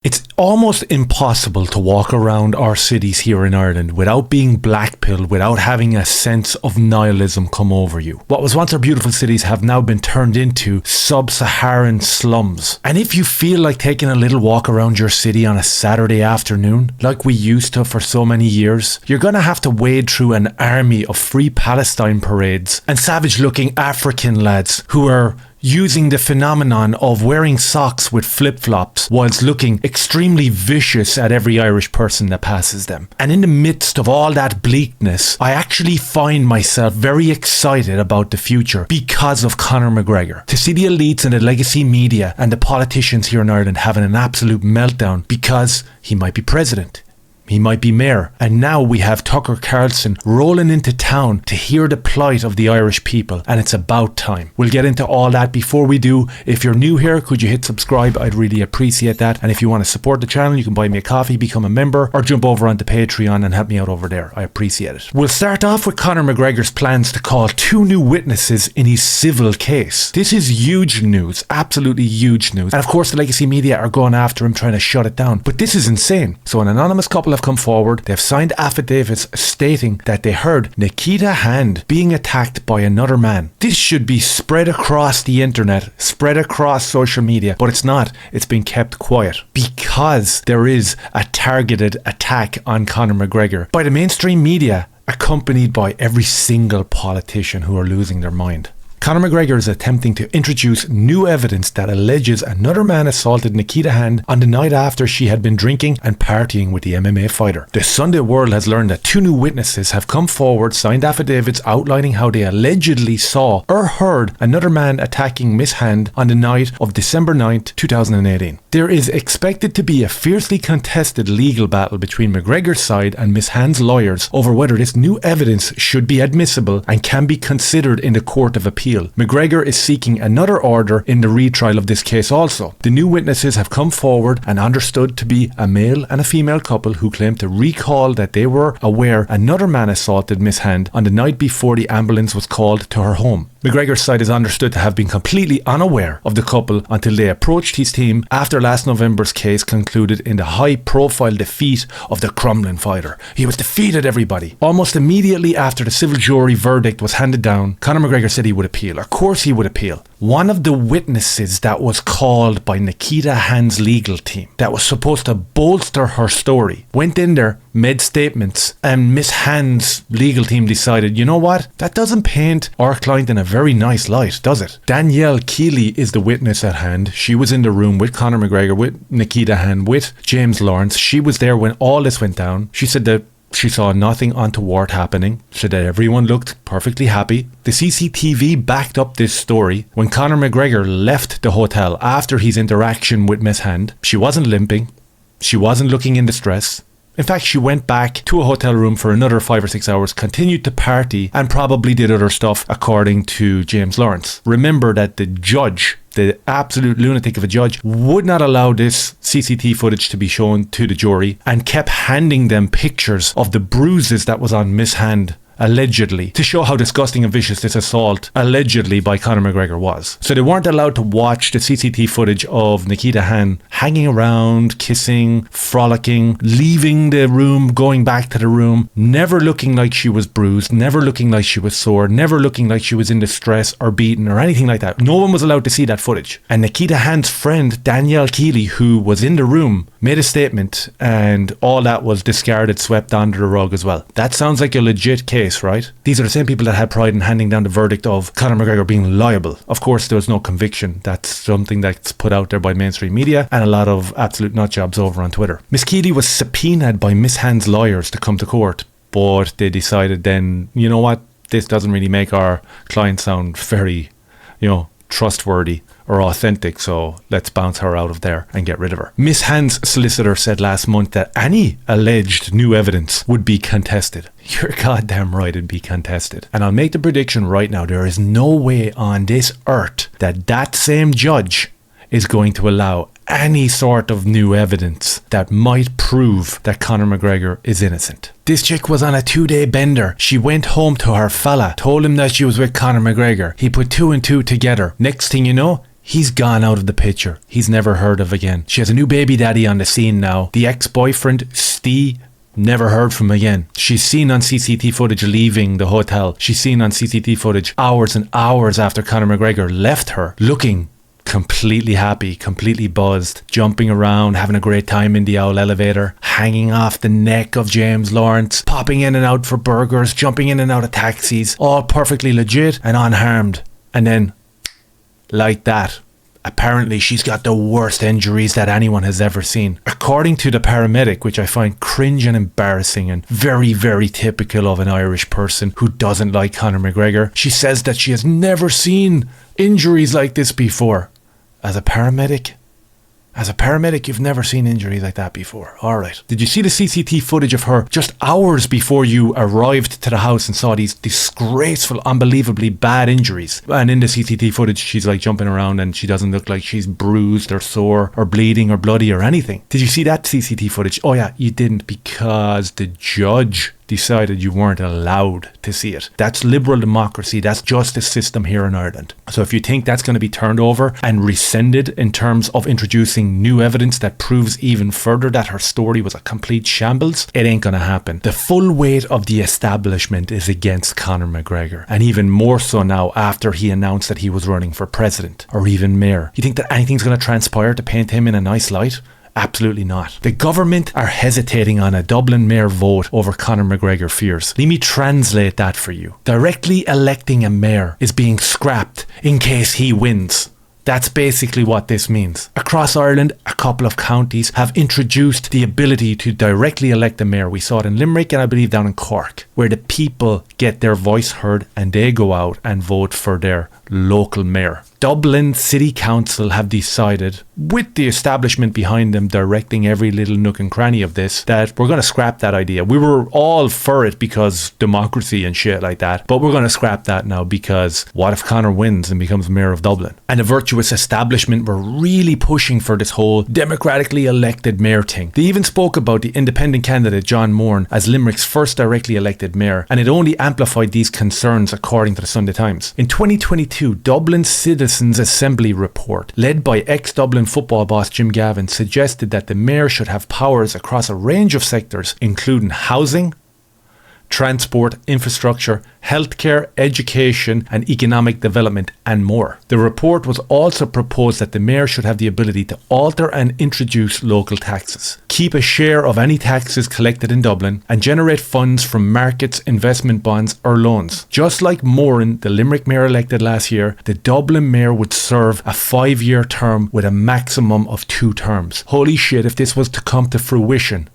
It's almost impossible to walk around our cities here in Ireland without being blackpilled, without having a sense of nihilism come over you. What was once our beautiful cities have now been turned into sub-Saharan slums. And if you feel like taking a little walk around your city on a Saturday afternoon, like we used to for so many years, you're going to have to wade through an army of Free Palestine parades and savage-looking African lads who are using the phenomenon of wearing socks with flip-flops whilst looking extremely vicious at every Irish person that passes them. And in the midst of all that bleakness, I actually find myself very excited about the future because of Conor McGregor. To see the elites and the legacy media and the politicians here in Ireland having an absolute meltdown because he might be president. He might be mayor. And now we have Tucker Carlson rolling into town to hear the plight of the Irish people. And it's about time. We'll get into all that. Before we do, if you're new here, could you hit subscribe? I'd really appreciate that. And if you want to support the channel, you can buy me a coffee, become a member, or jump over onto Patreon and help me out over there. I appreciate it. We'll start off with Conor McGregor's plans to call 2 new witnesses in his civil case. This is huge news. Absolutely huge news. And of course, the legacy media are going after him, trying to shut it down. But this is insane. So an anonymous couple have come forward. They've signed affidavits stating that they heard Nikita Hand being attacked by another man. This should be spread across the internet, spread across social media, but it's not. It's been kept quiet because there is a targeted attack on Conor McGregor by the mainstream media, accompanied by every single politician who are losing their mind. Conor McGregor is attempting to introduce new evidence that alleges another man assaulted Nikita Hand on the night after she had been drinking and partying with the MMA fighter. The Sunday World has learned that 2 new witnesses have come forward, signed affidavits outlining how they allegedly saw or heard another man attacking Miss Hand on the night of December 9th, 2018. There is expected to be a fiercely contested legal battle between McGregor's side and Miss Hand's lawyers over whether this new evidence should be admissible and can be considered in the Court of Appeal. McGregor is seeking another order in the retrial of this case also. The new witnesses have come forward and understood to be a male and a female couple who claim to recall that they were aware another man assaulted Miss Hand on the night before the ambulance was called to her home. McGregor's side is understood to have been completely unaware of the couple until they approached his team after last November's case concluded in the high-profile defeat of the Crumlin fighter. He was defeated, everybody. Almost immediately after the civil jury verdict was handed down, Conor McGregor said he would appeal. Of course he would appeal. One of the witnesses that was called by Nikita Hand's legal team that was supposed to bolster her story went in there, made statements, and Miss Hand's legal team decided, you know what? That doesn't paint our client in a very nice light, does it? Danielle Keeley is the witness at hand. She was in the room with Conor McGregor, with Nikita Hand, with James Lawrence. She was there when all this went down. She said that she saw nothing untoward happening. She said that everyone looked perfectly happy. The CCTV backed up this story. When Conor McGregor left the hotel after his interaction with Miss Hand, she wasn't limping. She wasn't looking in distress. In fact, she went back to a hotel room for another 5 or 6 hours, continued to party, and probably did other stuff, according to James Lawrence. Remember that the judge, the absolute lunatic of a judge, would not allow this CCTV footage to be shown to the jury and kept handing them pictures of the bruises that was on Miss Hand, allegedly, to show how disgusting and vicious this assault allegedly by Conor McGregor was. So they weren't allowed to watch the CCTV footage of Nikita Hand hanging around, kissing, frolicking, leaving the room, going back to the room, never looking like she was bruised, never looking like she was sore, never looking like she was in distress or beaten or anything like that. No one was allowed to see that footage. And Nikita Hand's friend, Danielle Keeley, who was in the room, made a statement, and all that was discarded, swept under the rug as well. That sounds like a legit case, right? These are the same people that had pride in handing down the verdict of Conor McGregor being liable. Of course, there was no conviction. That's something that's put out there by mainstream media and a lot of absolute nutjobs over on Twitter. Miss Keeley was subpoenaed by Miss Hand's lawyers to come to court, but they decided then, you know what, this doesn't really make our client sound very, trustworthy or authentic, so let's bounce her out of there and get rid of her. Miss Hand's solicitor said last month that any alleged new evidence would be contested. You're goddamn right, it'd be contested. And I'll make the prediction right now, there is no way on this earth that that same judge is going to allow any sort of new evidence that might prove that Conor McGregor is innocent. This chick was on a 2-day bender. She went home to her fella, told him that she was with Conor McGregor. He put 2 and 2 together. Next thing you know, He's gone out of the picture. He's never heard of again. She has a new baby daddy on the scene now. The ex-boyfriend, Steve, never heard from again. She's seen on CCTV footage leaving the hotel. She's seen on CCTV footage hours and hours after Conor McGregor left her, looking completely happy, completely buzzed, jumping around, having a great time in the owl elevator, hanging off the neck of James Lawrence, popping in and out for burgers, jumping in and out of taxis, all perfectly legit and unharmed. And then, like that, apparently she's got the worst injuries that anyone has ever seen. According to the paramedic, which I find cringe and embarrassing and very, very typical of an Irish person who doesn't like Conor McGregor, she says that she has never seen injuries like this before. As a paramedic, you've never seen injuries like that before. Alright. Did you see the CCTV footage of her just hours before you arrived to the house and saw these disgraceful, unbelievably bad injuries? And in the CCTV footage, she's like jumping around and she doesn't look like she's bruised or sore or bleeding or bloody or anything. Did you see that CCTV footage? Oh yeah, you didn't, because the judge decided you weren't allowed to see it. That's liberal democracy. That's justice system here in Ireland. So if you think that's going to be turned over and rescinded in terms of introducing new evidence that proves even further that her story was a complete shambles, it ain't going to happen. The full weight of the establishment is against Conor McGregor, and even more so now after he announced that he was running for president or even mayor. You think that anything's going to transpire to paint him in a nice light? Absolutely not. The government are hesitating on a Dublin mayor vote over Conor McGregor fears. Let me translate that for you. Directly electing a mayor is being scrapped in case he wins. That's basically what this means. Across Ireland, a couple of counties have introduced the ability to directly elect a mayor. We saw it in Limerick and I believe down in Cork, where the people get their voice heard and they go out and vote for their local mayor. Dublin City Council have decided, with the establishment behind them directing every little nook and cranny of this, that we're going to scrap that idea. We were all for it because democracy and shit like that, but we're going to scrap that now because what if Conor wins and becomes mayor of Dublin? And the virtuous establishment were really pushing for this whole democratically elected mayor thing. They even spoke about the independent candidate John Moran as Limerick's first directly elected mayor, and it only amplified these concerns according to the Sunday Times. In 2022, Dublin Citizens Assembly report, led by ex-Dublin football boss Jim Gavin, suggested that the mayor should have powers across a range of sectors, including housing, transport, infrastructure, healthcare, education and economic development and more. The report was also proposed that the mayor should have the ability to alter and introduce local taxes, keep a share of any taxes collected in Dublin and generate funds from markets, investment bonds or loans. Just like Moran, the Limerick mayor elected last year, the Dublin mayor would serve a 5-year term with a maximum of 2 terms. Holy shit, if this was to come to fruition,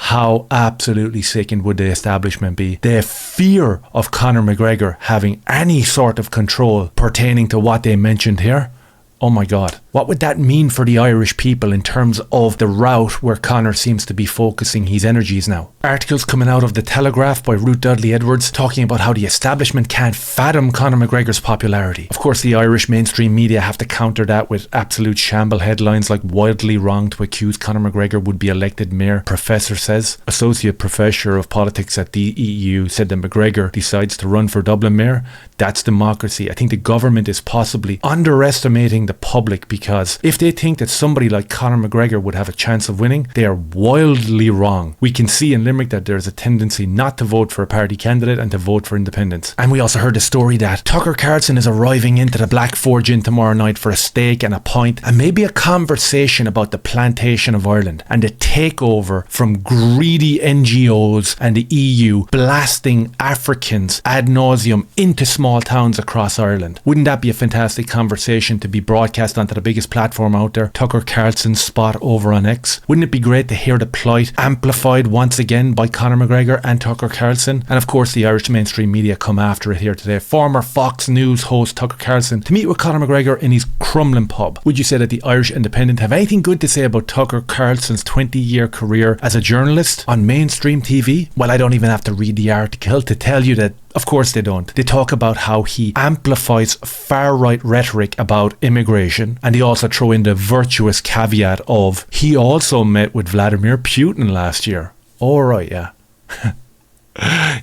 how absolutely sickened would the establishment be? The fear of Conor McGregor having any sort of control pertaining to what they mentioned here. Oh my God. What would that mean for the Irish people in terms of the route where Conor seems to be focusing his energies now? Articles coming out of the Telegraph by Ruth Dudley Edwards talking about how the establishment can't fathom Conor McGregor's popularity. Of course, the Irish mainstream media have to counter that with absolute shamble headlines like wildly wrong to accuse Conor McGregor would be elected mayor, professor says. Associate Professor of Politics at the EU said that McGregor decides to run for Dublin mayor. That's democracy. I think the government is possibly underestimating the public, because if they think that somebody like Conor McGregor would have a chance of winning, they are wildly wrong. We can see in Limerick that there's a tendency not to vote for a party candidate and to vote for independents. And we also heard the story that Tucker Carlson is arriving into the Black Forge Inn tomorrow night for a steak and a pint and maybe a conversation about the plantation of Ireland and the takeover from greedy NGOs and the EU blasting Africans ad nauseum into small towns across Ireland. Wouldn't that be a fantastic conversation to be broadcast onto the biggest platform out there, Tucker Carlson's spot over on X? Wouldn't it be great to hear the plight amplified once again by Conor McGregor and Tucker Carlson? And of course the Irish mainstream media come after it here today. Former Fox News host Tucker Carlson to meet with Conor McGregor in his Crumlin pub. Would you say that the Irish Independent have anything good to say about Tucker Carlson's 20-year career as a journalist on mainstream TV? Well, I don't even have to read the article to tell you that of course they don't. They talk about how he amplifies far-right rhetoric about immigration, and they also throw in the virtuous caveat of he also met with Vladimir Putin last year. Alright, yeah.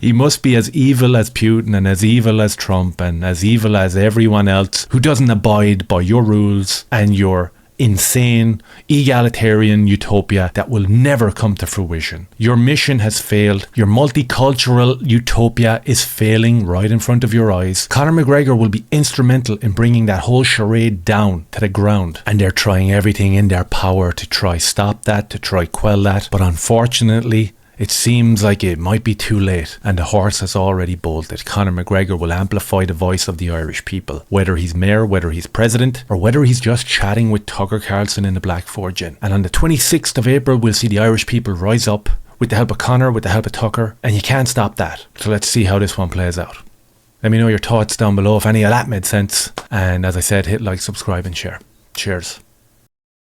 He must be as evil as Putin and as evil as Trump and as evil as everyone else who doesn't abide by your rules and your insane egalitarian utopia that will never come to fruition. Your mission has failed. Your multicultural utopia is failing right in front of your eyes. Conor McGregor will be instrumental in bringing that whole charade down to the ground, and they're trying everything in their power to try stop that, to try quell that, but unfortunately it seems like it might be too late, and the horse has already bolted. Conor McGregor will amplify the voice of the Irish people, whether he's mayor, whether he's president, or whether he's just chatting with Tucker Carlson in the Black Fortune. And on the 26th of April, we'll see the Irish people rise up with the help of Conor, with the help of Tucker, and you can't stop that. So let's see how this one plays out. Let me know your thoughts down below if any of that made sense. And as I said, hit like, subscribe, and share. Cheers.